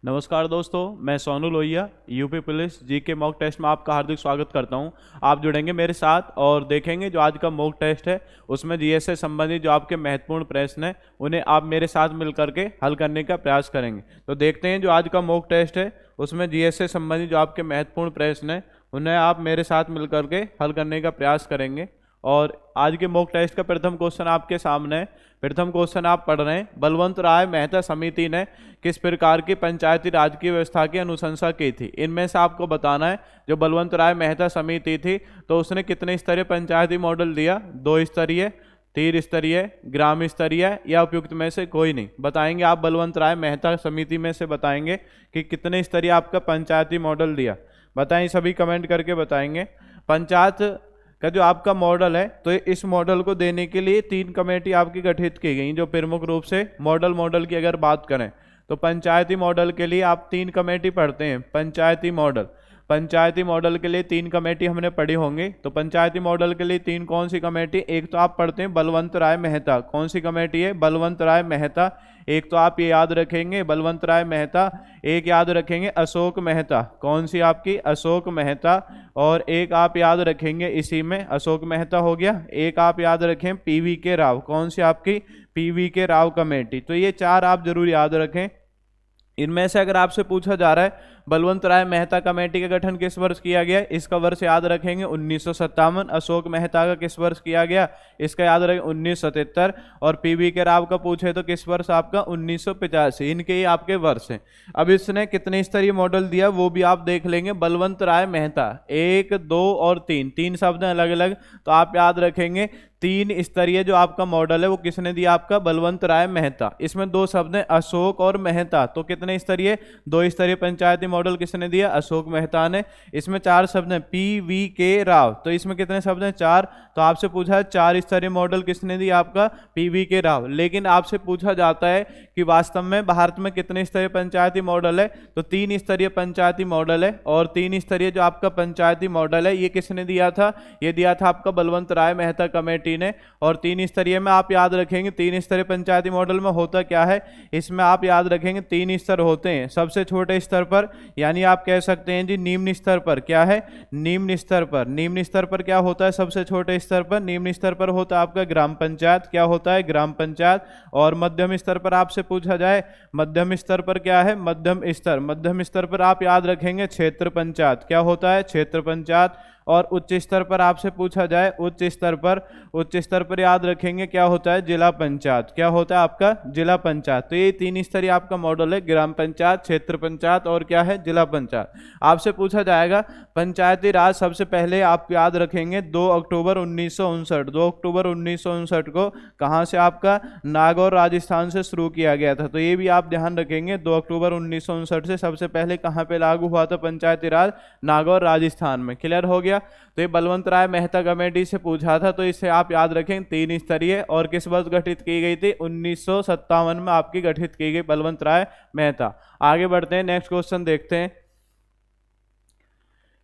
नमस्कार दोस्तों, मैं Sonu Lohiya UP police GK mock test में आपका हार्दिक स्वागत करता हूं। आप जुड़ेंगे मेरे साथ और देखेंगे जो आज का मॉक टेस्ट है उसमें जीएस से संबंधित जो आपके महत्वपूर्ण प्रश्न हैं उन्हें आप मेरे साथ मिल करके हल करने का प्रयास करेंगे। तो देखते हैं जो आज का मॉक टेस्ट है उसमें जीएस से संबंधित जो आपके महत्वपूर्ण प्रश्न हैं उन्हें आप मेरे साथ मिल करके हल करने का प्रयास करेंगे। और आज के मॉक टेस्ट का प्रथम क्वेश्चन आपके सामने है। प्रथम क्वेश्चन आप पढ़ रहे हैं, बलवंत राय मेहता समिति ने किस प्रकार की पंचायती राज की व्यवस्था की अनुशंसा की थी। इनमें से आपको बताना है जो बलवंत राय मेहता समिति थी तो उसने कितने स्तरीय पंचायती मॉडल दिया, 2 स्तरीय, 3 स्तरीय, ग्राम स्तरीय या उपयुक्त में से कोई नहीं। बताएंगे आप बलवंत राय मेहता समिति में से बताएंगे कि कितने स्तरीय आपका पंचायती मॉडल दिया। बताएं, सभी कमेंट करके बताएंगे। पंचायत का जो आपका मॉडल है तो इस मॉडल को देने के लिए 3 कमेटी आपकी गठित की गई जो प्रमुख रूप से मॉडल की अगर बात करें तो पंचायती मॉडल के लिए आप 3 कमेटी पढ़ते हैं। पंचायती मॉडल के लिए 3 कमेटी हमने पढ़ी होंगी। तो पंचायती मॉडल के लिए 3 कौन सी कमेटी, एक तो आप पढ़ते हैं बलवंत राय मेहता। कौन सी कमेटी है? बलवंत राय मेहता। एक तो आप ये याद रखेंगे बलवंत राय मेहता, एक याद रखेंगे अशोक मेहता। कौन सी आपकी? अशोक मेहता। और एक आप याद रखेंगे इसी में अशोक मेहता हो गया। एक आप याद रखें पीवी के राव। कौन सी आपकी? पीवी के राव कमेटी। तो ये 4 आप जरूर याद रखें। इनमें से अगर आपसे पूछा जा रहा है बलवंत राय मेहता कमेटी का गठन किस वर्ष किया गया, इसका वर्ष याद रखेंगे 1957। अशोक मेहता का किस वर्ष किया गया, इसका याद रखें 1977। और पीवी के राव का पूछे तो किस वर्ष आपका 1985। इनके ही आपके वर्ष हैं। अब इसने कितने स्तरीय मॉडल दिया वो भी आप देख लेंगे। बलवंत राय मेहता 1, 2 और 3 शब्द हैं अलग अलग, तो आप याद रखेंगे 3 स्तरीय जो आपका मॉडल है वो किसने दिया? आपका बलवंत राय मेहता। इसमें 2 शब्द हैं अशोक और मेहता, तो कितने स्तरीय? 2 स्तरीय पंचायती मॉडल किसने दिया? अशोक मेहता ने। इसमें 4 शब्द हैं पीवी के राव, तो इसमें कितने शब्द हैं? 4। तो आपसे पूछा है 4 स्तरीय मॉडल किसने दिया? आपका पीवी के राव। लेकिन आपसे पूछा जाता है कि वास्तव में भारत में कितने स्तरीय पंचायती मॉडल है, तो 3 स्तरीय पंचायती मॉडल है। और 3 स्तरीय जो आपका पंचायती मॉडल है ये किसने दिया था? ये दिया था आपका बलवंत राय मेहता कमेटी ने। और 3 स्तरीय में आप याद रखेंगे 3 स्तरीय पंचायती मॉडल में होता क्या है, इसमें आप याद रखेंगे 3 स्तर होते हैं। सबसे छोटे स्तर पर यानी आप कह सकते हैं जी निम्न स्तर पर, क्या है? निम्न स्तर पर। निम्न स्तर पर क्या होता है? सबसे छोटे स्तर पर, निम्न स्तर पर होता है आपका ग्राम पंचायत। क्या होता है? ग्राम पंचायत। और मध्यम स्तर पर आपसे पूछा जाए, मध्यम स्तर पर क्या है? मध्यम स्तर। मध्यम स्तर पर आप याद रखेंगे क्षेत्र पंचायत। क्या होता है? क्षेत्र पंचायत। और उच्च स्तर पर आपसे पूछा जाए, उच्च स्तर पर याद रखेंगे क्या होता है? जिला पंचायत। क्या होता है आपका? जिला पंचायत। तो ये 3 स्तरीय आपका मॉडल है, ग्राम पंचायत, क्षेत्र पंचायत और क्या है? जिला पंचायत। आपसे पूछा जाएगा पंचायती राज, सबसे पहले आप याद रखेंगे 2 अक्टूबर 1959। 2 अक्टूबर 1959 को कहां से? आपका नागौर राजस्थान से शुरू किया गया था। तो ये भी आप ध्यान रखेंगे 2 अक्टूबर 1959 से सबसे पहले कहां पे लागू हुआ था पंचायती राज? नागौर राजस्थान में। क्लियर हो गया? तो ये बलवंत राय मेहता कमेटी से पूछा था, तो इसे आप याद रखें 3 स्तरीय। और किस वर्ष गठित की गई थी? 1957 में आपकी गठित की गई बलवंत राय मेहता। आगे बढ़ते हैं, नेक्स्ट क्वेश्चन देखते हैं।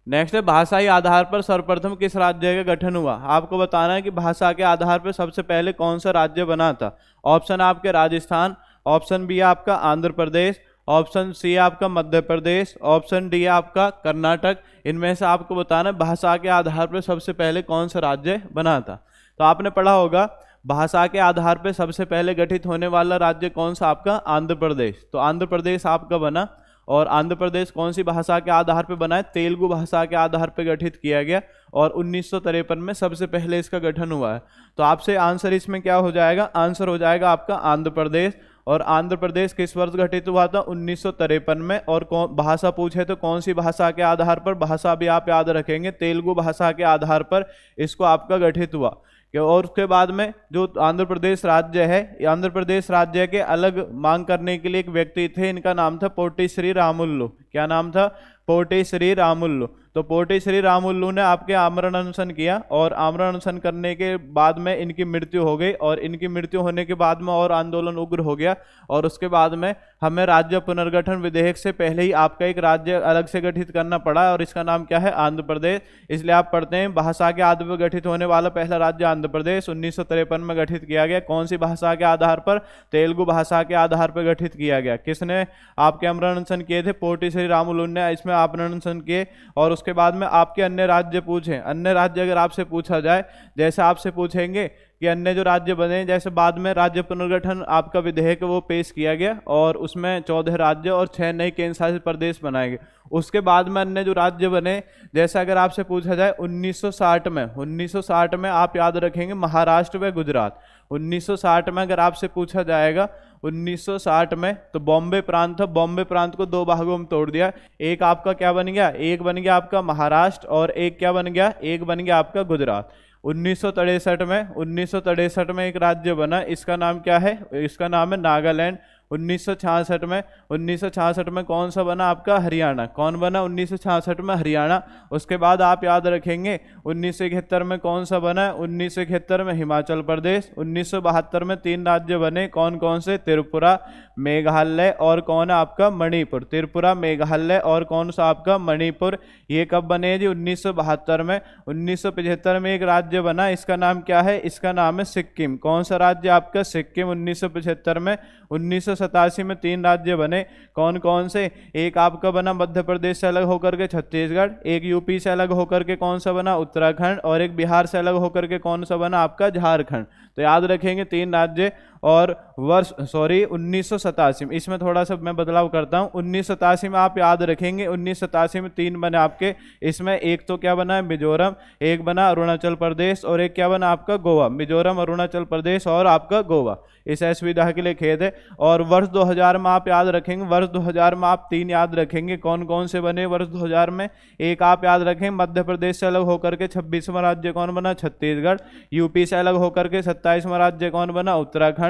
नेक्स्ट है भाषाई आधार पर सर्वप्रथम किस राज्य का गठन हुआ। आपको बताना है कि भाषा के आधार पर सबसे पहले कौन सा राज्य बना था। ऑप्शन आपके राजस्थान, ऑप्शन बी आपका आंध्र प्रदेश, ऑप्शन सी आपका मध्य प्रदेश, ऑप्शन डी आपका कर्नाटक। इनमें से आपको बताना भाषा के आधार पर सबसे पहले कौन सा राज्य बना था। तो आपने पढ़ा होगा भाषा के आधार पर सबसे पहले गठित होने वाला राज्य कौन सा? आपका आंध्र प्रदेश। तो आंध्र प्रदेश आपका बना। और आंध्र प्रदेश कौन सी भाषा के आधार पर बना है? तेलुगु भाषा के आधार पर गठित किया गया और 1953 में सबसे पहले इसका गठन हुआ है। तो आपसे आंसर इसमें क्या हो जाएगा? आंसर हो जाएगा आपका आंध्र प्रदेश। और आंध्र प्रदेश किस वर्ष गठित हुआ था? 1953 में। और भाषा पूछे तो कौन सी भाषा के आधार पर? भाषा भी आप याद रखेंगे तेलुगु भाषा के आधार पर इसको आपका गठित हुआ। और उसके बाद में जो आंध्र प्रदेश राज्य है, आंध्र प्रदेश राज्य के अलग मांग करने के लिए एक व्यक्ति थे, इनका नाम था पोटी श्री रामुलु। क्या नाम था? पोटी श्री रामुल्लू। तो पोटी श्री रामुल्लू ने आपके आमरण अनशन किया और आमरण अनशन करने के बाद में इनकी मृत्यु हो गई और इनकी मृत्यु होने के बाद में और आंदोलन उग्र हो गया और उसके बाद में हमें राज्य पुनर्गठन विधेयक से पहले ही आपका एक राज्य अलग से गठित करना पड़ा और इसका नाम क्या है? आंध्र प्रदेश। इसलिए आप पढ़ते हैं भाषा के आधार पर गठित होने वाला पहला राज्य आंध्र प्रदेश 1953 में गठित किया गया। कौन सी भाषा के आधार पर? तेलुगु भाषा के आधार पर गठित किया गया। किसने आपके आमरण अनशन किए थे? पोटी श्री रामुलू ने इसमें आमरण अनशन किए। और उसके बाद में आपके अन्य राज्य पूछे, अन्य राज्य अगर आपसे पूछा जाए, जैसे आपसे पूछेंगे कि अन्य जो राज्य बने, जैसे बाद में राज्य पुनर्गठन आपका विधेयक वो पेश किया गया और उसमें 14 राज्य और 6 नए केंद्र शासित प्रदेश बनाए गए। उसके बाद में अन्य जो राज्य बने, जैसे अगर आपसे पूछा जाए 1960 में आप याद रखेंगे महाराष्ट्र व गुजरात। 1960 में अगर आपसे पूछा जाएगा 1960 में, तो बॉम्बे प्रांत था। बॉम्बे प्रांत को 2 भागों में तोड़ दिया। एक आपका क्या बन गया? एक बन गया आपका महाराष्ट्र और एक क्या बन गया? एक बन गया आपका गुजरात। 1963 में एक राज्य बना, इसका नाम क्या है? इसका नाम है नागालैंड। 1966 में कौन सा बना आपका? हरियाणा। कौन बना 1966 में? हरियाणा। उसके बाद आप याद रखेंगे 1971 में कौन सा बना? 1971 में हिमाचल प्रदेश। 1972 में 3 राज्य बने, कौन कौन से? त्रिपुरा, मेघालय और कौन है आपका? मणिपुर। त्रिपुरा, मेघालय और कौन सा आपका? मणिपुर। ये कब बने जी? 1972 में। 1975 में एक राज्य बना, इसका नाम क्या है? इसका नाम है सिक्किम। कौन सा राज्य आपका? सिक्किम 1975 में। 1987 में 3 राज्य बने, कौन कौन से? एक आपका बना मध्य प्रदेश से अलग होकर के छत्तीसगढ़, एक यूपी से अलग होकर के कौन सा बना? उत्तराखंड, और एक बिहार से अलग होकर के कौन सा बना आपका? झारखंड। तो याद रखेंगे 3 राज्य। और वर्ष 1987 में, इसमें थोड़ा सा मैं बदलाव करता हूं, 1987 में आप याद रखेंगे 1987 में 3 बने आपके। इसमें एक तो क्या बना है? मिजोरम, एक बना अरुणाचल प्रदेश और एक क्या बना आपका? गोवा। मिजोरम, अरुणाचल प्रदेश और आपका गोवा। इस असुविधा के लिए खेद है। और वर्ष 2000 में आप याद रखेंगे, वर्ष 2000 में आप 3 याद रखेंगे, कौन कौन से बने वर्ष 2000 में? एक आप याद रखेंगे मध्य प्रदेश से अलग होकर के 26वां राज्य कौन बना? छत्तीसगढ़। यूपी से अलग होकर के 27वां राज्य कौन बना? उत्तराखंड।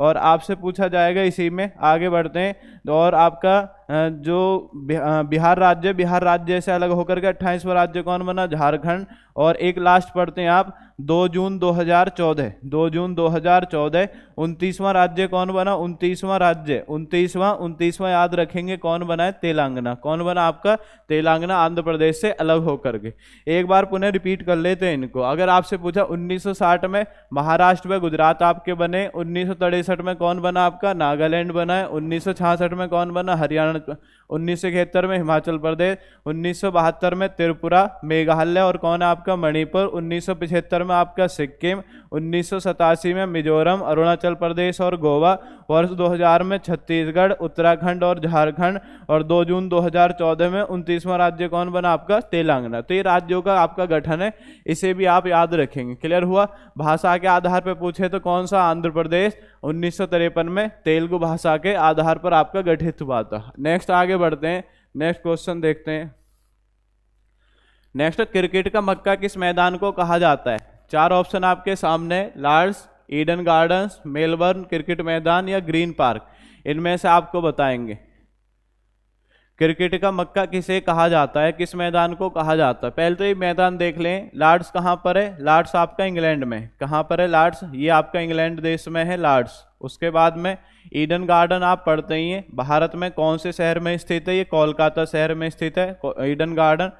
और आपसे पूछा जाएगा इसी में, आगे बढ़ते हैं, और आपका जो बिहार राज्य से अलग होकर के 28वां राज्य कौन बना? झारखंड। और एक लास्ट पढ़ते हैं आप, 2 जून 2014, 2 जून 2014 29वां राज्य कौन बना? 29वां राज्य, 29वां याद रखेंगे कौन बना है? तेलंगाना। कौन बना आपका? तेलंगाना, आंध्र प्रदेश से अलग होकर के। एक बार पुनः रिपीट कर लेते हैं इनको। अगर आपसे पूछा 1960 में महाराष्ट्र व गुजरात आपके बने, 1963 में कौन बना आपका? नागालैंड बना है। 1966 में कौन बना? हरियाणा। 1971 में हिमाचल प्रदेश। 1972 में त्रिपुरा, मेघालय और कौन है आपका? मणिपुर। 1975 में आपका सिक्किम। 1987 में मिजोरम, अरुणाचल प्रदेश और गोवा। वर्ष 2000 में छत्तीसगढ़, उत्तराखंड और झारखंड। और 2 जून 2014 में 29वां राज्य कौन बना आपका? तेलंगाना। तो ये राज्यों का आपका गठन है, इसे भी आप याद रखेंगे। क्लियर हुआ? भाषा के आधार पर पूछे तो कौन सा? आंध्र प्रदेश 1953 में तेलुगु भाषा के आधार पर आपका गठित हुआ था। नेक्स्ट आगे बढ़ते हैं, नेक्स्ट क्वेश्चन देखते हैं। नेक्स्ट, क्रिकेट का मक्का किस मैदान को कहा जाता है? 4 ऑप्शन आपके सामने, Lord's, Eden Gardens, Melbourne cricket मैदान या ग्रीन पार्क। इनमें से आपको बताएंगे क्रिकेट का मक्का किसे कहा जाता है, किस मैदान को कहा जाता है। पहले तो ये मैदान देख लें, लॉर्ड्स कहाँ पर है? लॉर्ड्स आपका इंग्लैंड में। कहाँ पर है लॉर्ड्स? ये आपका इंग्लैंड देश में है लॉर्ड्स। उसके बाद में ईडन गार्डन आप पढ़ते ही हैं, भारत में कौन से शहर में स्थित है? ये कोलकाता शहर में स्थित है ईडन गार्डन।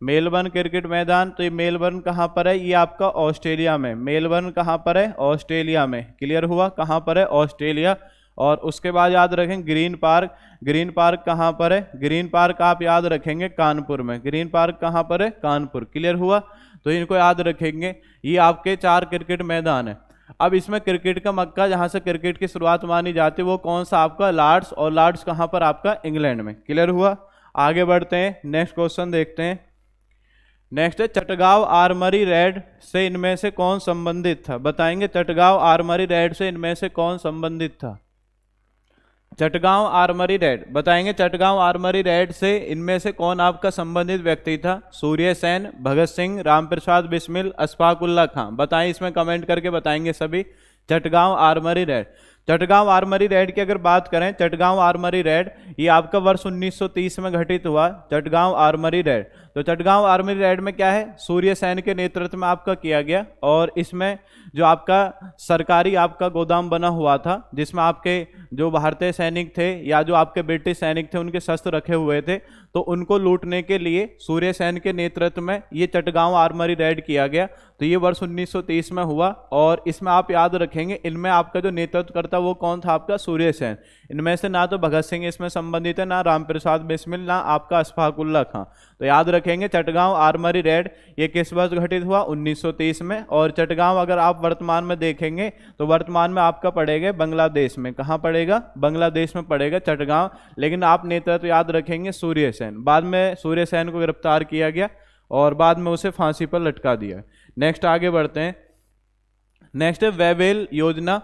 मेलबर्न क्रिकेट मैदान, तो ये मेलबर्न कहाँ पर है? ये आपका ऑस्ट्रेलिया में। मेलबर्न कहाँ पर है? ऑस्ट्रेलिया में। क्लियर हुआ? कहाँ पर है? ऑस्ट्रेलिया। और उसके बाद याद रखें ग्रीन पार्क कहाँ पर है? ग्रीन पार्क आप याद रखेंगे कानपुर में। ग्रीन पार्क कहाँ पर है? कानपुर। क्लियर हुआ? तो इनको याद रखेंगे। ये आपके 4 क्रिकेट मैदान है। अब इसमें क्रिकेट का मक्का जहां से क्रिकेट की शुरुआत मानी जाती है वो कौन सा आपका? लॉर्ड्स। और लॉर्ड्स कहां पर आपका? इंग्लैंड में। क्लियर हुआ? आगे बढ़ते हैं, नेक्स्ट क्वेश्चन देखते हैं। नेक्स्ट है, चटगांव आर्मरी रेड से इनमें से कौन संबंधित था? बताएंगे चटगांव आर्मरी रेड से इनमें से कौन संबंधित था? चटगांव आर्मरी रेड, बताएंगे चटगांव आर्मरी रेड से इनमें से कौन आपका संबंधित व्यक्ति था? सूर्य सेन, भगत सिंह, रामप्रसाद बिस्मिल, अशफाक उल्लाह खां। बताएं, इसमें कमेंट करके बताएंगे सभी। Chittagong armoury raid, Chittagong armoury raid की अगर बात करें, चटगांव आर्मरी रेड ये आपका वर्ष 1930 में घटित हुआ, चटगांव आर्मरी रेड। तो चटगांव आर्मरी रेड में क्या है, सूर्य सेन के नेतृत्व में आपका किया गया, और इसमें जो आपका सरकारी आपका गोदाम बना हुआ था जिसमें आपके जो भारतीय सैनिक थे या जो आपके ब्रिटिश सैनिक थे उनके शस्त्र रखे हुए थे, तो उनको लूटने के लिए सूर्य सेन के नेतृत्व में ये चटगांव आर्मरी रेड किया गया। तो ये वर्ष 1930 में हुआ, और इसमें आप याद रखेंगे इनमें आपका जो नेतृत्व करता वो कौन था, आपका सूर्य सेन। इनमें से ना तो भगत सिंह इसमें संबंधित है, ना रामप्रसाद बिस्मिल, ना आपका अशफाक उल्लाह खां। तो याद रखेंगे चटगांव आर्मरी रेड ये किस वर्ष घटित हुआ, 1930 में। और चटगांव अगर आप वर्तमान में देखेंगे तो वर्तमान में आपका पड़ेगा बांग्लादेश में। कहाँ पड़ेगा, बांग्लादेश में पड़ेगा चटगांव। लेकिन आप नेतृत्व याद रखेंगे सूर्य सेन। बाद में सूर्य सेन को गिरफ्तार किया गया और बाद में उसे फांसी पर लटका दिया। नेक्स्ट आगे बढ़ते हैं। नेक्स्ट है वेवेल योजना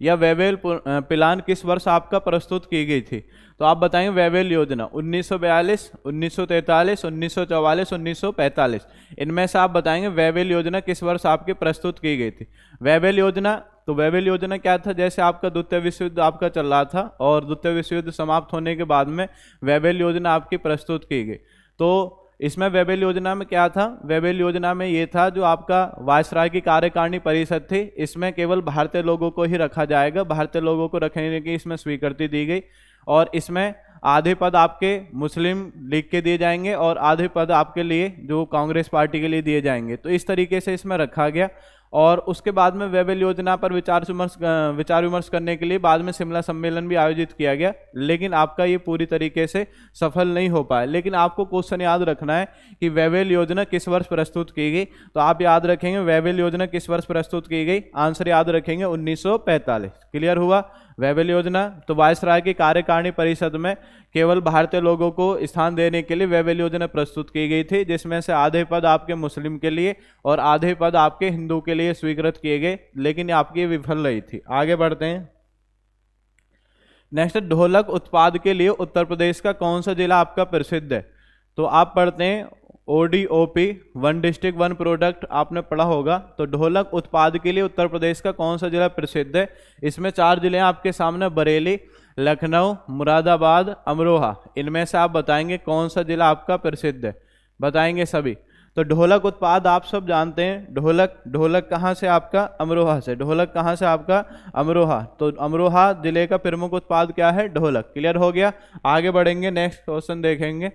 या वेवेल प्लान किस वर्ष आपका प्रस्तुत की गई थी। तो आप बताएंगे वेवेल योजना 1942, 1943, 1944, 1945, इनमें से आप बताएंगे वेवेल योजना किस वर्ष आपकी प्रस्तुत की गई थी। वेवेल योजना, तो वेवेल योजना क्या था, जैसे आपका द्वितीय विश्व युद्ध आपका चल रहा था और द्वितीय विश्व युद्ध समाप्त होने के बाद में वेवेल योजना आपकी प्रस्तुत की गई। तो इसमें वेवेल योजना में क्या था, वेवेल योजना में ये था जो आपका वायसराय की कार्यकारिणी परिषद थी, इसमें केवल भारतीय लोगों को ही रखा जाएगा, भारतीय लोगों को रखने की इसमें स्वीकृति दी गई। और इसमें आधे पद आपके मुस्लिम लीग के दिए जाएंगे और आधे पद आपके लिए जो कांग्रेस पार्टी के लिए दिए जाएंगे। तो इस तरीके से इसमें रखा गया। और उसके बाद में वेवेल योजना पर विचार विमर्श करने के लिए बाद में शिमला सम्मेलन भी आयोजित किया गया, लेकिन आपका ये पूरी तरीके से सफल नहीं हो पाया। लेकिन आपको क्वेश्चन याद रखना है कि वेवेल योजना किस वर्ष प्रस्तुत की गई। तो आप याद रखेंगे वेवेल योजना किस वर्ष प्रस्तुत की गई, आंसर याद रखेंगे 1945। क्लियर हुआ वेवेल योजना। तो वायसराय की कार्यकारिणी परिषद में केवल भारतीय लोगों को स्थान देने के लिए वेवेल योजना प्रस्तुत की गई थी, जिसमें से आधे पद आपके मुस्लिम के लिए और आधे पद आपके हिंदू के लिए स्वीकृत किए गए, लेकिन आपकी विफल रही थी। आगे बढ़ते हैं। नेक्स्ट, ढोलक उत्पाद के लिए उत्तर प्रदेश का कौन सा जिला आपका प्रसिद्ध है। तो आप पढ़ते हैं ODOP, one district one product, आपने पढ़ा होगा। तो ढोलक उत्पाद के लिए उत्तर प्रदेश का कौन सा जिला प्रसिद्ध है। इसमें 4 जिले हैं आपके सामने, बरेली, लखनऊ, मुरादाबाद, अमरोहा। इनमें से आप बताएंगे कौन सा जिला आपका प्रसिद्ध है, बताएंगे सभी। तो ढोलक उत्पाद आप सब जानते हैं, ढोलक कहाँ से आपका, अमरोहा से। ढोलक कहाँ से आपका, अमरोहा। तो अमरोहा जिले का प्रमुख उत्पाद क्या है, ढोलक। क्लियर हो गया। आगे बढ़ेंगे, नेक्स्ट क्वेश्चन देखेंगे।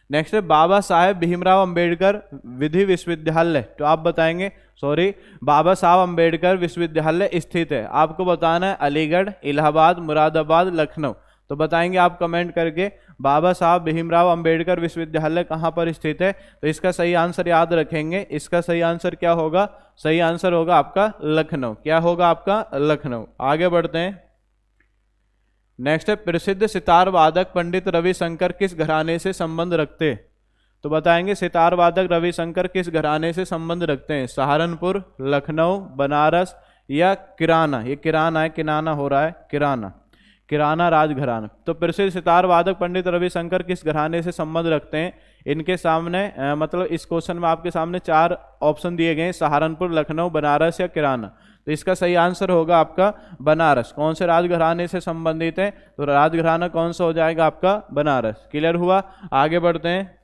नेक्स्ट है बाबा साहेब भीमराव अंबेडकर विधि विश्वविद्यालय। तो आप बताएंगे, बाबा साहब अंबेडकर विश्वविद्यालय स्थित है, आपको बताना है अलीगढ़, इलाहाबाद, मुरादाबाद, लखनऊ। तो बताएंगे आप कमेंट करके बाबा साहब भीमराव अंबेडकर विश्वविद्यालय कहाँ पर स्थित है। तो इसका सही आंसर याद रखेंगे, इसका सही आंसर क्या होगा, सही आंसर होगा आपका लखनऊ। क्या होगा आपका, लखनऊ। आगे बढ़ते हैं। नेक्स्ट है प्रसिद्ध सितार वादक पंडित रविशंकर किस घराने से संबंध रखते हैं। तो बताएंगे सितार वादक रविशंकर किस घराने से संबंध रखते हैं, सहारनपुर, लखनऊ, बनारस या किराना। ये किराना है, किनाना हो रहा है, किराना राजघराना। तो प्रसिद्ध सितार वादक पंडित रविशंकर किस घराने से संबंध रखते हैं। इनके सामने मतलब इस क्वेश्चन में आपके सामने 4 ऑप्शन दिए गए हैं, सहारनपुर, लखनऊ, बनारस या किराना। तो इसका सही आंसर होगा आपका बनारस। कौन से राजघराने से संबंधित है, तो राजघराना कौन सा हो जाएगा आपका, बनारस। क्लियर हुआ। आगे बढ़ते हैं।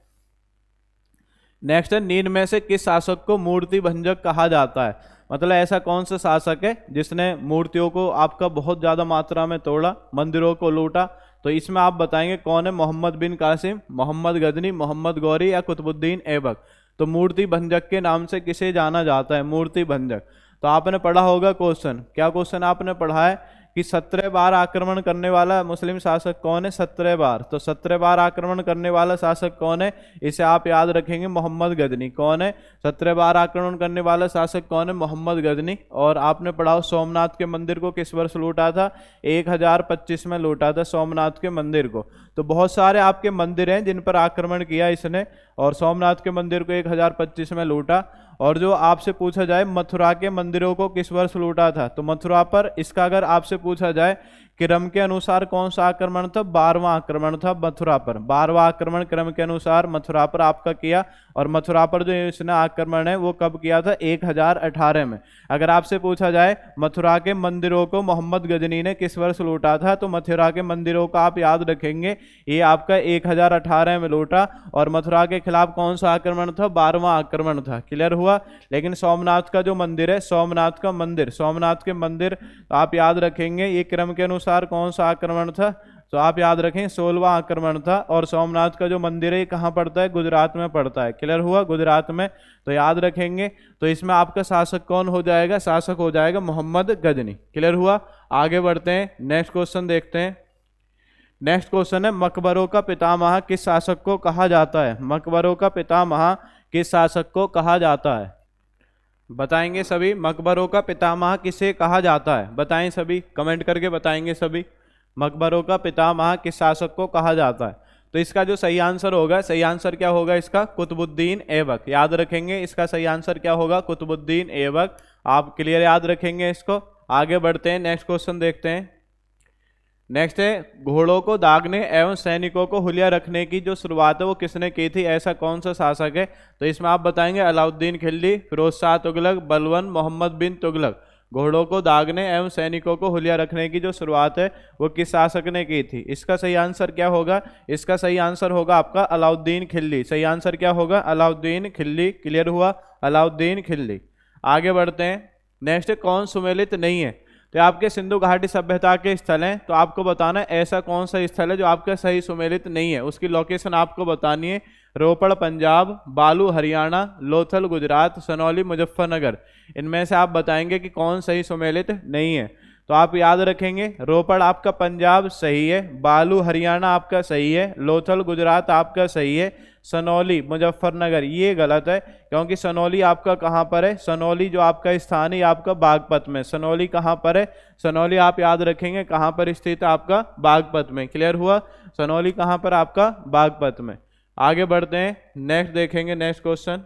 नेक्स्ट है निम्न में से किस शासक को मूर्ति भंजक कहा जाता है। मतलब ऐसा कौन सा शासक है जिसने मूर्तियों को आपका बहुत ज्यादा मात्रा में तोड़ा, मंदिरों को लूटा। तो इसमें आप बताएंगे कौन है, मोहम्मद बिन कासिम, मोहम्मद गजनी, मोहम्मद गौरी या कुतुबुद्दीन ऐबक। तो मूर्ति भंजक के नाम से किसे जाना जाता है, मूर्ति भंजक। तो आपने पढ़ा होगा क्वेश्चन, क्या क्वेश्चन आपने पढ़ा है कि 17 बार आक्रमण करने वाला मुस्लिम शासक कौन है, 17 बार। तो 17 बार आक्रमण करने वाला शासक कौन है, इसे आप याद रखेंगे, मोहम्मद गजनी। कौन है, 17 बार आक्रमण करने वाला शासक कौन है, मोहम्मद गजनी। और आपने पढ़ा सोमनाथ के मंदिर को किस वर्ष लूटा था, 1025 में लूटा था सोमनाथ के मंदिर को। तो बहुत सारे आपके मंदिर हैं जिन पर आक्रमण किया इसने, और सोमनाथ के मंदिर को 1025 में लूटा। और जो आपसे पूछा जाए मथुरा के मंदिरों को किस वर्ष लूटा था, तो मथुरा पर इसका अगर आपसे पूछा जाए क्रम के अनुसार कौन सा आक्रमण था? 12वां आक्रमण था मथुरा पर। 12वां आक्रमण क्रम के अनुसार मथुरा पर आपका किया, और मथुरा पर जो इसने आक्रमण है वो कब किया था? 1018 में। अगर आपसे पूछा जाए मथुरा के मंदिरों को मोहम्मद गजनी ने किस वर्ष लूटा था, तो मथुरा के मंदिरों का आप याद रखेंगे ये आपका 1018 में लूटा, और मथुरा के खिलाफ कौन सा आक्रमण था? 12वां आक्रमण था। क्लियर हुआ? लेकिन सोमनाथ का जो मंदिर है, सोमनाथ का मंदिर, सोमनाथ के मंदिर आप याद रखेंगे ये क्रम के अनुसार कौन सा आक्रमण था? तो आप याद रखें 16वां आक्रमण था। और सोमनाथ का जो मंदिर है कहाँ पड़ता है? गुजरात में पड़ता है। क्लियर हुआ? गुजरात में, तो याद रखेंगे। तो इसमें आपका शासक कौन हो जाएगा? शासक हो जाएगा मोहम्मद गजनी। क्लियर हुआ? आगे बढ़ते हैं, नेक्स्ट क्वेश्चन देखते हैं। नेक्स्ट क्वेश्चन है, मकबरों का पितामह किस शासक को कहा जाता है? मकबरों का पितामह किस शासक को कहा जाता है? बताएंगे सभी, मकबरों का पितामह किसे कहा जाता है? बताएं सभी, कमेंट करके बताएंगे सभी, मकबरों का पितामह किस शासक को कहा जाता है? तो इसका जो सही आंसर होगा, सही आंसर क्या होगा इसका? कुतुबुद्दीन ऐबक। याद रखेंगे इसका सही आंसर क्या होगा? कुतुबुद्दीन ऐबक। आप क्लियर याद रखेंगे इसको। आगे बढ़ते हैं, नेक्स्ट क्वेश्चन देखते हैं। नेक्स्ट है, घोड़ों को दागने एवं सैनिकों को हुलिया रखने की जो शुरुआत है वो किसने की थी? ऐसा कौन सा शासक है? तो इसमें आप बताएंगे अलाउद्दीन खिलजी, फिरोज शाह तुगलक, बलवन, मोहम्मद बिन तुगलक। घोड़ों को दागने एवं सैनिकों को हुलिया रखने की जो शुरुआत है वो किस शासक ने की थी? इसका सही आंसर क्या होगा? इसका सही आंसर होगा आपका अलाउद्दीन खिलजी। सही आंसर क्या होगा? अलाउद्दीन खिलजी। क्लियर हुआ? अलाउद्दीन खिलजी। आगे बढ़ते हैं, नेक्स्ट कौन सुमेलित नहीं है? तो आपके सिंधु घाटी सभ्यता के स्थल हैं, तो आपको बताना है ऐसा कौन सा स्थल है जो आपका सही सुमेलित नहीं है। उसकी लोकेशन आपको बतानी है। रोपड़ पंजाब, बालू हरियाणा, लोथल गुजरात, सनौली मुजफ्फरनगर। इनमें से आप बताएंगे कि कौन सही सुमेलित नहीं है। तो आप याद रखेंगे रोपड़ आपका पंजाब सही है, बालू हरियाणा आपका सही है, लोथल गुजरात आपका सही है, सनौली मुजफ्फरनगर ये गलत है, क्योंकि सनौली आपका कहाँ पर है? सनौली जो आपका स्थान है आपका बागपत में। सनौली कहाँ पर है? सनौली आप याद रखेंगे कहाँ पर स्थित है? आपका बागपत में। क्लियर हुआ? सनौली कहाँ पर? आपका बागपत में। आगे बढ़ते हैं, नेक्स्ट देखेंगे, नेक्स्ट क्वेश्चन।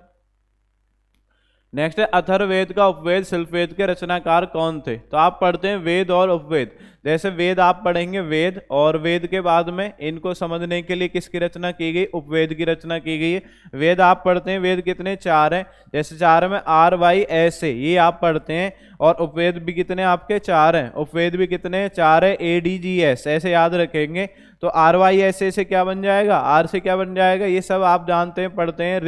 नेक्स्ट है, अथर्ववेद का उपवेद शिल्पवेद के रचनाकार कौन थे? तो आप पढ़ते हैं वेद और उपवेद। जैसे वेद आप पढ़ेंगे वेद, और वेद के बाद में इनको समझने के लिए किसकी रचना की गई? उपवेद की रचना की गई है। वेद आप पढ़ते हैं, वेद कितने? 4 हैं। जैसे 4 में RYS ये आप पढ़ते हैं, और उपवेद भी कितने आपके? 4 हैं। उपवेद भी कितने? 4 है। ADGS ऐसे याद रखेंगे। तो RYS से क्या बन जाएगा? R से क्या बन जाएगा? ये सब आप जानते हैं, पढ़ते हैं।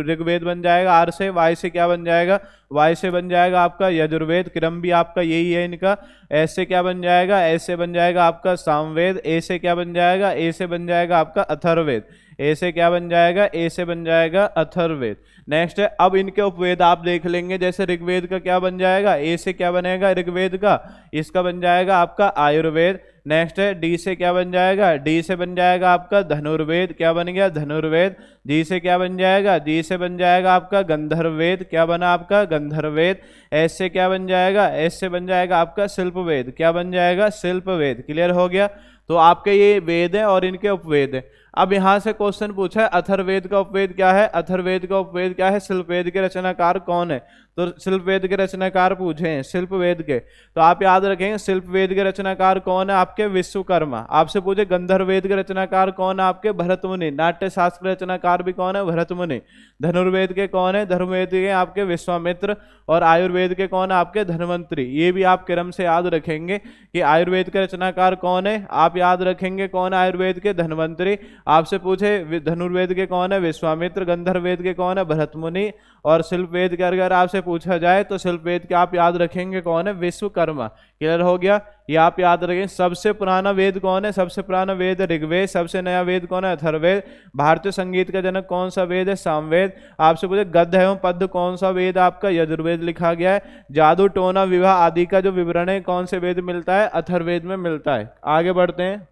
ऋग्वेद बन जाएगा R से। Y से क्या बन जाएगा? Y से बन जाएगा आपका यजुर्वेद। क्रम भी आपका यही है इनका। S से क्या बन जाएगा? S से बन जाएगा आपका सामवेद। A से क्या बन जाएगा? A से बन जाएगा आपका अथर्ववेद। A से क्या बन जाएगा? A से बन जाएगा अथर्ववेद। नेक्स्ट है, अब इनके उपवेद आप देख लेंगे। जैसे ऋग्वेद का क्या बन जाएगा? A से क्या बनेगा ऋग्वेद का? इसका बन जाएगा आपका आयुर्वेद। नेक्स्ट है, D से क्या बन जाएगा? D से बन जाएगा आपका धनुर्वेद। क्या बन गया? धनुर्वेद। G से क्या बन जाएगा? G से बन जाएगा आपका गंधर्ववेद। क्या बना आपका? गंधर्ववेद। S से क्या बन जाएगा? S से बन जाएगा आपका शिल्पवेद। क्या बन जाएगा? शिल्पवेद। क्लियर हो गया? तो आपके ये वेद हैं और इनके उपवेद हैं। अब यहाँ से क्वेश्चन पूछा है अथर्ववेद का उपवेद क्या है? अथर्ववेद का उपवेद क्या है? शिल्पवेद के रचनाकार कौन है? तो शिल्पवेद के रचनाकार पूछे हैं शिल्पवेद के, तो आप याद रखेंगे शिल्पवेद के रचनाकार कौन है? आपके विश्वकर्मा। आपसे पूछे गंधर्ववेद के रचनाकार कौन है? आपके भरत मुनि। नाट्य शास्त्र रचनाकार भी कौन है? भरत मुनि। धनुर्वेद के कौन है? धनुर्वेद के आपके विश्वामित्र। और आयुर्वेद के कौन है? आपके धन्वंतरी। ये भी आप क्रम से याद रखेंगे कि आयुर्वेद के रचनाकार कौन है। आप याद रखेंगे कौन है आयुर्वेद के? धन्वंतरी। आपसे पूछे धनुर्वेद के कौन है? विश्वामित्र। गंधर्ववेद के कौन है? भरत मुनि। और शिल्पवेद के अगर आपसे पूछा जाए तो शिल्पवेद के आप याद रखेंगे कौन है? विश्वकर्मा। क्लियर हो गया? ये आप याद रखें। सबसे पुराना वेद कौन है? सबसे पुराना वेद ऋग्वेद। सबसे नया वेद कौन है? अथर्ववेद। भारतीय संगीत का जनक कौन सा वेद है? सामवेद। आपसे पूछे गद्य एवं पद्य कौन सा वेद आपका? यजुर्वेद लिखा गया है। जादू टोना विवाह आदि का जो विवरण है कौन से वेद मिलता है? अथर्ववेद में मिलता है। आगे बढ़ते हैं,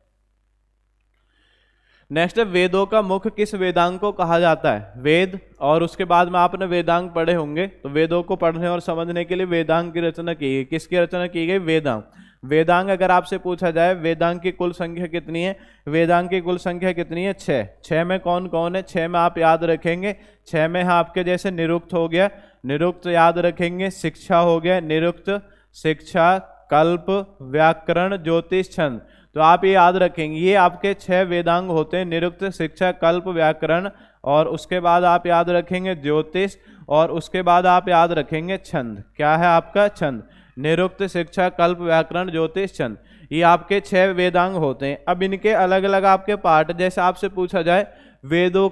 नेक्स्ट है, वेदों का मुख किस वेदांग को कहा जाता है? वेद, और उसके बाद में आपने वेदांग पढ़े होंगे, तो वेदों को पढ़ने और समझने के लिए वेदांग की रचना की गई। किसकी रचना की गई? वेदांग। वेदांग अगर आपसे पूछा जाए वेदांग की कुल संख्या कितनी है? वेदांग की कुल संख्या कितनी है? 6। 6 में कौन कौन है? 6 में आप याद रखेंगे, 6 में है आपके जैसे निरुक्त हो गया, निरुक्त याद रखेंगे, शिक्षा हो गया, निरुक्त, शिक्षा, कल्प, व्याकरण, ज्योतिष, छंद। तो आप ये याद रखेंगे, ये आपके 6 वेदांग होते हैं, निरुक्त, शिक्षा, कल्प, व्याकरण, और उसके बाद आप याद रखेंगे ज्योतिष, और उसके बाद आप याद रखेंगे छंद। क्या है आपका? छंद। निरुक्त, शिक्षा, कल्प, व्याकरण, ज्योतिष, छंद, ये आपके 6 वेदांग होते हैं। अब इनके अलग अलग आपके पार्ट, जैसे आपसे पूछा जाए वेदों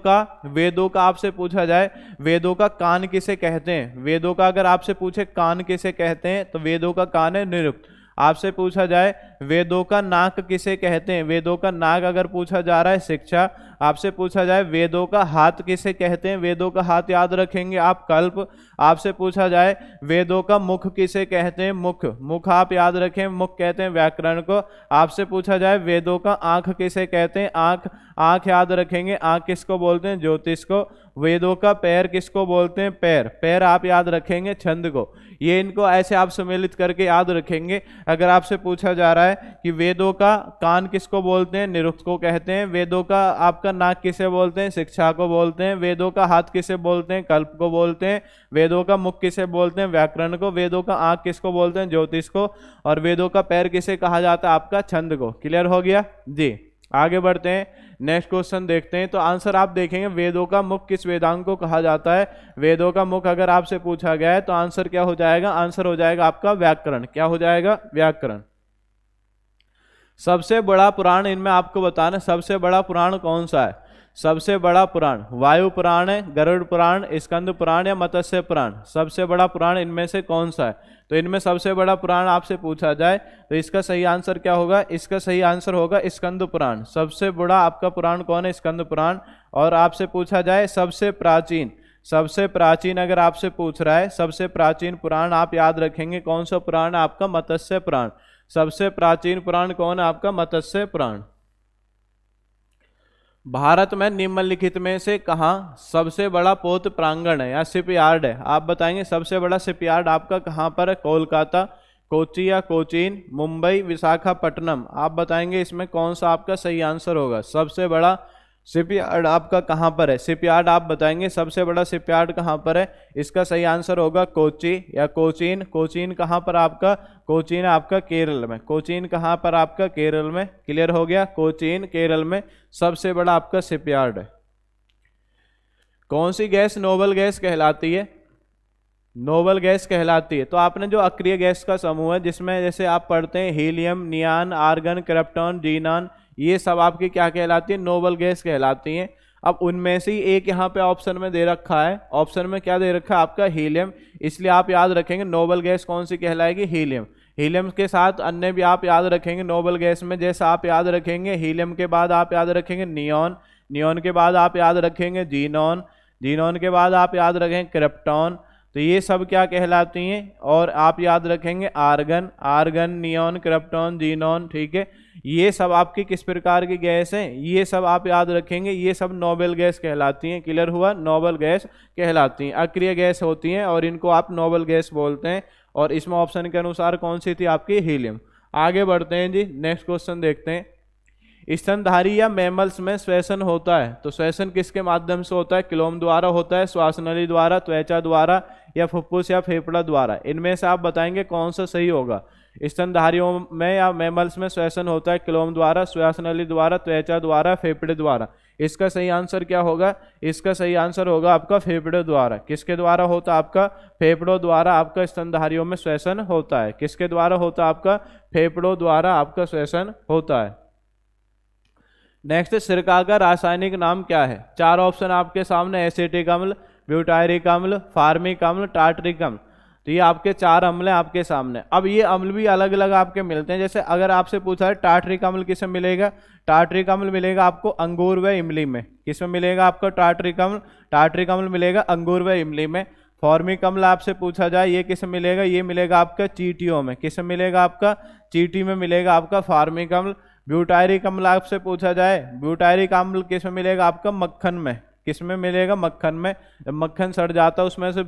का आपसे पूछा जाए वेदों का कान किसे कहते हैं, वेदों का अगर आपसे पूछे कान किसे कहते हैं तो वेदों का कान है निरुक्त। आपसे पूछा जाए वेदों का नाक किसे कहते हैं, वेदों का नाक अगर पूछा जा रहा है शिक्षा। आपसे पूछा जाए वेदों का हाथ किसे कहते हैं, वेदों का हाथ याद रखेंगे आप कल्प। आपसे पूछा जाए वेदों का मुख किसे कहते हैं, मुख आप याद रखें, मुख कहते हैं व्याकरण को। आपसे पूछा जाए वेदों का आंख किसे कहते हैं, आंख याद रखेंगे, आंख किसको बोलते हैं, ज्योतिष को। वेदों का पैर किसको बोलते हैं, पैर आप याद रखेंगे, छंद को। ये इनको ऐसे आप सम्मिलित करके याद रखेंगे। अगर आपसे पूछा जा रहा है कि वेदों का कान किसको बोलते हैं, निरुक्त को कहते हैं। वेदों का आपका नाक किसे बोलते हैं, शिक्षा को बोलते हैं। वेदों का हाथ किसे बोलते हैं, कल्प को बोलते हैं। वेदों का मुख किसे बोलते हैं, व्याकरण को। वेदों का आंख किसको बोलते हैं, ज्योतिष को। और वेदों का पैर किसे कहा जाता है, आपका छंद को। क्लियर हो गया जी। आगे बढ़ते हैं, नेक्स्ट क्वेश्चन देखते हैं। तो आंसर आप देखेंगे वेदों का मुख किस वेदांग को कहा जाता है। वेदों का मुख अगर आपसे पूछा गया है तो आंसर क्या हो जाएगा, आंसर हो जाएगा आपका व्याकरण। क्या हो जाएगा, व्याकरण। सबसे बड़ा पुराण इनमें आपको बताना, सबसे बड़ा पुराण कौन सा है। सबसे बड़ा पुराण वायु पुराण है, गरुड़ पुराण, स्कंद पुराण या मत्स्य पुराण। सबसे बड़ा पुराण इनमें से कौन सा है। तो इनमें सबसे बड़ा पुराण आपसे पूछा जाए तो इसका सही आंसर क्या होगा, इसका सही आंसर होगा स्कंद पुराण। सबसे बड़ा आपका पुराण कौन है, स्कंद पुराण। और आपसे पूछा जाए सबसे प्राचीन अगर आपसे पूछ रहा है सबसे प्राचीन पुराण, आप याद रखेंगे कौन सा पुराण है आपका, मत्स्य पुराण। सबसे प्राचीन पुराण कौन है आपका, मत्स्य पुराण। भारत में निम्नलिखित में से कहाँ सबसे बड़ा पोत प्रांगण है या शिपयार्ड है, आप बताएंगे। सबसे बड़ा शिपयार्ड आपका कहाँ पर है, कोलकाता, कोच्चि या कोचीन, मुंबई, विशाखापट्टनम। आप बताएंगे इसमें कौन सा आपका सही आंसर होगा। सबसे बड़ा शिपयार्ड आपका कहाँ पर है, शिपयार्ड आप बताएंगे सबसे बड़ा शिपयार्ड कहाँ पर है। इसका सही आंसर होगा कोच्चि या कोचीन। कोचीन कहाँ पर आपका, कोचीन आपका केरल में। कोचीन कहाँ पर आपका, केरल में। क्लियर हो गया, कोचीन केरल में सबसे बड़ा आपका शिपयार्ड है। कौन सी गैस नोबल गैस कहलाती है, नोबल गैस कहलाती है। तो आपने जो अक्रिय गैस का समूह है जिसमें जैसे आप पढ़ते हैं हीलियम, नियान, आर्गन, क्रिप्टॉन, जीनान, ये सब आपकी क्या कहलाती है, नोबल गैस कहलाती हैं। अब उनमें से ही एक यहाँ पे ऑप्शन में दे रखा है, ऑप्शन में क्या दे रखा है आपका, हीलियम। इसलिए आप याद रखेंगे नोबल गैस कौन सी कहलाएगी, हीलियम। हीलियम के साथ अन्य भी आप याद रखेंगे नोबल गैस में, जैसे आप याद रखेंगे हीलियम के बाद आप याद रखेंगे नियॉन, नियॉन के बाद आप याद रखेंगे जीनॉन, जीनॉन के बाद आप याद रखेंगे क्रिप्टॉन। तो ये सब क्या कहलाती हैं। और आप याद रखेंगे argon, argon, neon, krypton, xenon. ठीक है, ये सब आपकी किस प्रकार की गैस हैं, ये सब आप याद रखेंगे, ये सब नोबल गैस कहलाती हैं। क्लियर हुआ, नोबल गैस कहलाती हैं। अक्रिय गैस होती हैं और इनको आप नोबल गैस बोलते हैं। और इसमें ऑप्शन के अनुसार कौन सी थी आपकी, हीलियम। आगे बढ़ते हैं जी, नेक्स्ट क्वेश्चन देखते हैं। स्तनधारी या मैमल्स में श्वसन होता है, तो श्वसन किसके माध्यम से होता है, क्लोम द्वारा होता है, श्वास नली द्वारा, त्वचा द्वारा या फुफ्फुस या फेफड़ा द्वारा। इनमें से आप बताएंगे कौन सा सही होगा। स्तनधारियों में या मैमल्स में श्वसन होता है क्लोम द्वारा, श्वास नली द्वारा, त्वचा द्वारा, फेफड़े द्वारा। इसका सही आंसर क्या होगा, इसका सही आंसर होगा आपका फेफड़े द्वारा। किसके द्वारा होता है आपका, फेफड़ों द्वारा आपका स्तनधारियों में श्वसन होता है। किसके द्वारा होता है आपका, फेफड़ों द्वारा आपका श्वसन होता है। नेक्स्ट, सिरका का रासायनिक नाम क्या है। 4 ऑप्शन आपके सामने, एसिटिक अम्ल, ब्यूटायरिक अम्ल, फार्मिक अम्ल, टार्टरिक अम्ल। तो ये आपके 4 अम्ल हैं आपके सामने। अब ये अम्ल भी अलग अलग आपके मिलते हैं। जैसे अगर आपसे पूछा है टार्टरिक अम्ल किसमें मिलेगा, टार्टरिक अम्ल मिलेगा आपको अंगूर व इमली में। किसमें मिलेगा आपको टार्टरिक अम्ल, टार्टरिक अम्ल मिलेगा अंगूर व इमली में। फॉर्मिक अम्ल आपसे पूछा जाए ये किसमें मिलेगा, ये मिलेगा आपका चींटियों में। किसमें मिलेगा आपका, चींटी में मिलेगा आपका फार्मिक अम्ल। ब्यूटायरिक अम्ल आपसे पूछा जाए, ब्यूटायरिक अम्ल किसमें मिलेगा आपका, मक्खन में। किसमें मिलेगा, मक्खन में। जब मक्खन सड़ जाता है उसमें से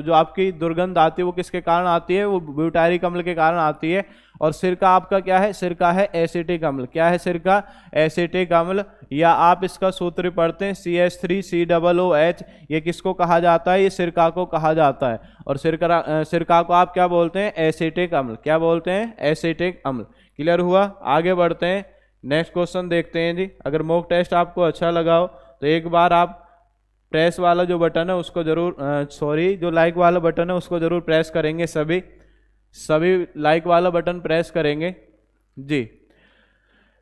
जो आपकी दुर्गंध आती है वो किसके कारण आती है, वो ब्यूटायरिक अम्ल के कारण आती है। और सिरका आपका क्या है, सिरका है एसिटिक अम्ल। क्या है सिरका, एसिटिक अम्ल, या आप इसका सूत्र पढ़ते हैं CH3COOH। ये किसको कहा जाता है, ये सिरका को कहा जाता है। और सिरका को आप क्या बोलते हैं, एसिटिक अम्ल। क्या बोलते हैं, एसिटिक अम्ल। क्लियर हुआ, आगे बढ़ते हैं, नेक्स्ट क्वेश्चन देखते हैं जी। अगर मॉक टेस्ट आपको अच्छा लगा हो तो एक बार आप प्रेस वाला जो बटन है उसको जरूर जो लाइक वाला बटन है उसको जरूर प्रेस करेंगे। सभी लाइक वाला बटन प्रेस करेंगे जी।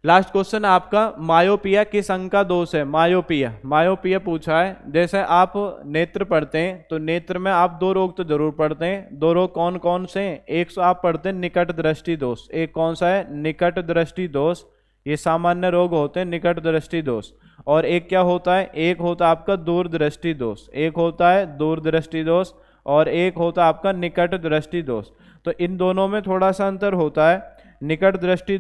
लास्ट क्वेश्चन आपका, मायोपिया किस अंग का दोष है। मायोपिया पूछा है। जैसे आप नेत्र पढ़ते हैं तो नेत्र में आप दो रोग तो जरूर पढ़ते हैं। दो रोग कौन कौन से हैं, एक तो आप पढ़ते हैं निकट दृष्टि दोष। एक कौन सा है, निकट दृष्टि दोष। ये सामान्य रोग होते हैं निकट दृष्टि दोष। और एक क्या होता है, एक होता है आपका दूरदृष्टि दोष। एक होता है दूरदृष्टि दोष और एक होता है आपका निकट दृष्टि दोष। तो इन दोनों में थोड़ा सा अंतर होता है। निकट दृष्टि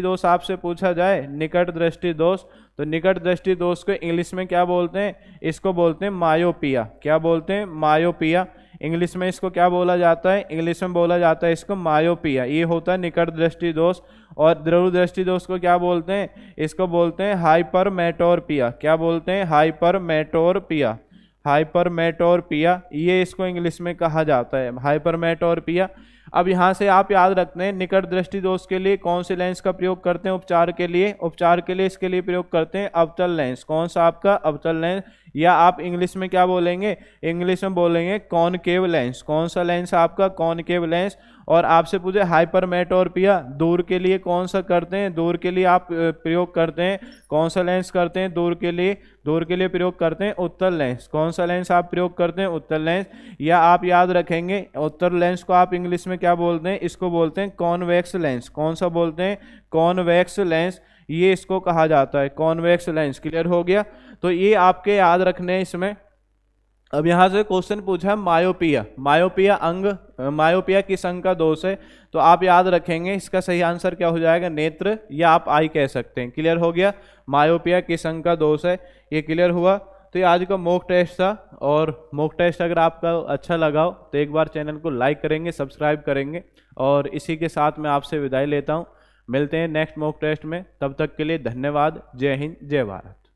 दोष आपसे पूछा जाए निकट दृष्टि दोष, तो निकट दृष्टि दोष को इंग्लिश में क्या बोलते हैं, इसको बोलते हैं मायोपिया। क्या बोलते हैं, मायोपिया। इंग्लिश में इसको क्या बोला जाता है, इंग्लिश में बोला जाता है इसको मायोपिया। ये होता है निकट दृष्टि दोष। और दूर दृष्टि दोष को क्या बोलते हैं, इसको बोलते हैं हाइपरमेटोरपिया। क्या बोलते हैं, हाइपरमेटोरपिया। ये इसको इंग्लिश में कहा जाता है, हाइपरमेटोरपिया। अब यहाँ से आप याद रखते हैं निकट दृष्टि दोष के लिए कौन से लेंस का प्रयोग करते हैं उपचार के लिए इसके लिए प्रयोग करते हैं अवतल लेंस। कौन सा आपका, अवतल लेंस, या आप इंग्लिश में क्या बोलेंगे, इंग्लिश में बोलेंगे कॉनकेव लेंस। कौन सा लेंस आपका, कॉनकेव लेंस। और आपसे पूछे हाइपरमेटोरपिया दूर के लिए कौन सा करते हैं, दूर के लिए आप प्रयोग करते हैं कौन सा लेंस करते हैं दूर के लिए प्रयोग करते हैं उत्तल लेंस। कौन सा लेंस आप प्रयोग करते हैं, उत्तल लेंस। या आप याद रखेंगे उत्तल लेंस को आप इंग्लिश में क्या बोलते हैं, इसको बोलते हैं कॉन्वेक्स लेंस। कौन सा बोलते हैं, कॉन्वेक्स लेंस। ये इसको कहा जाता है कॉन्वेक्स लेंस। क्लियर हो गया, तो ये आपके याद रखने हैं इसमें। अब यहाँ से क्वेश्चन पूछा है मायोपिया किस अंग का दोष है, तो आप याद रखेंगे इसका सही आंसर क्या हो जाएगा, नेत्र, या आप आई कह सकते हैं। क्लियर हो गया, मायोपिया किस अंग का दोष है, ये क्लियर हुआ। तो ये आज का मॉक टेस्ट था। और मॉक टेस्ट अगर आपका अच्छा लगा हो तो एक बार चैनल को लाइक करेंगे, सब्सक्राइब करेंगे। और इसी के साथ मैं आपसे विदाई लेता हूँ। मिलते हैं नेक्स्ट मॉक टेस्ट में, तब तक के लिए धन्यवाद। जय हिंद, जय भारत।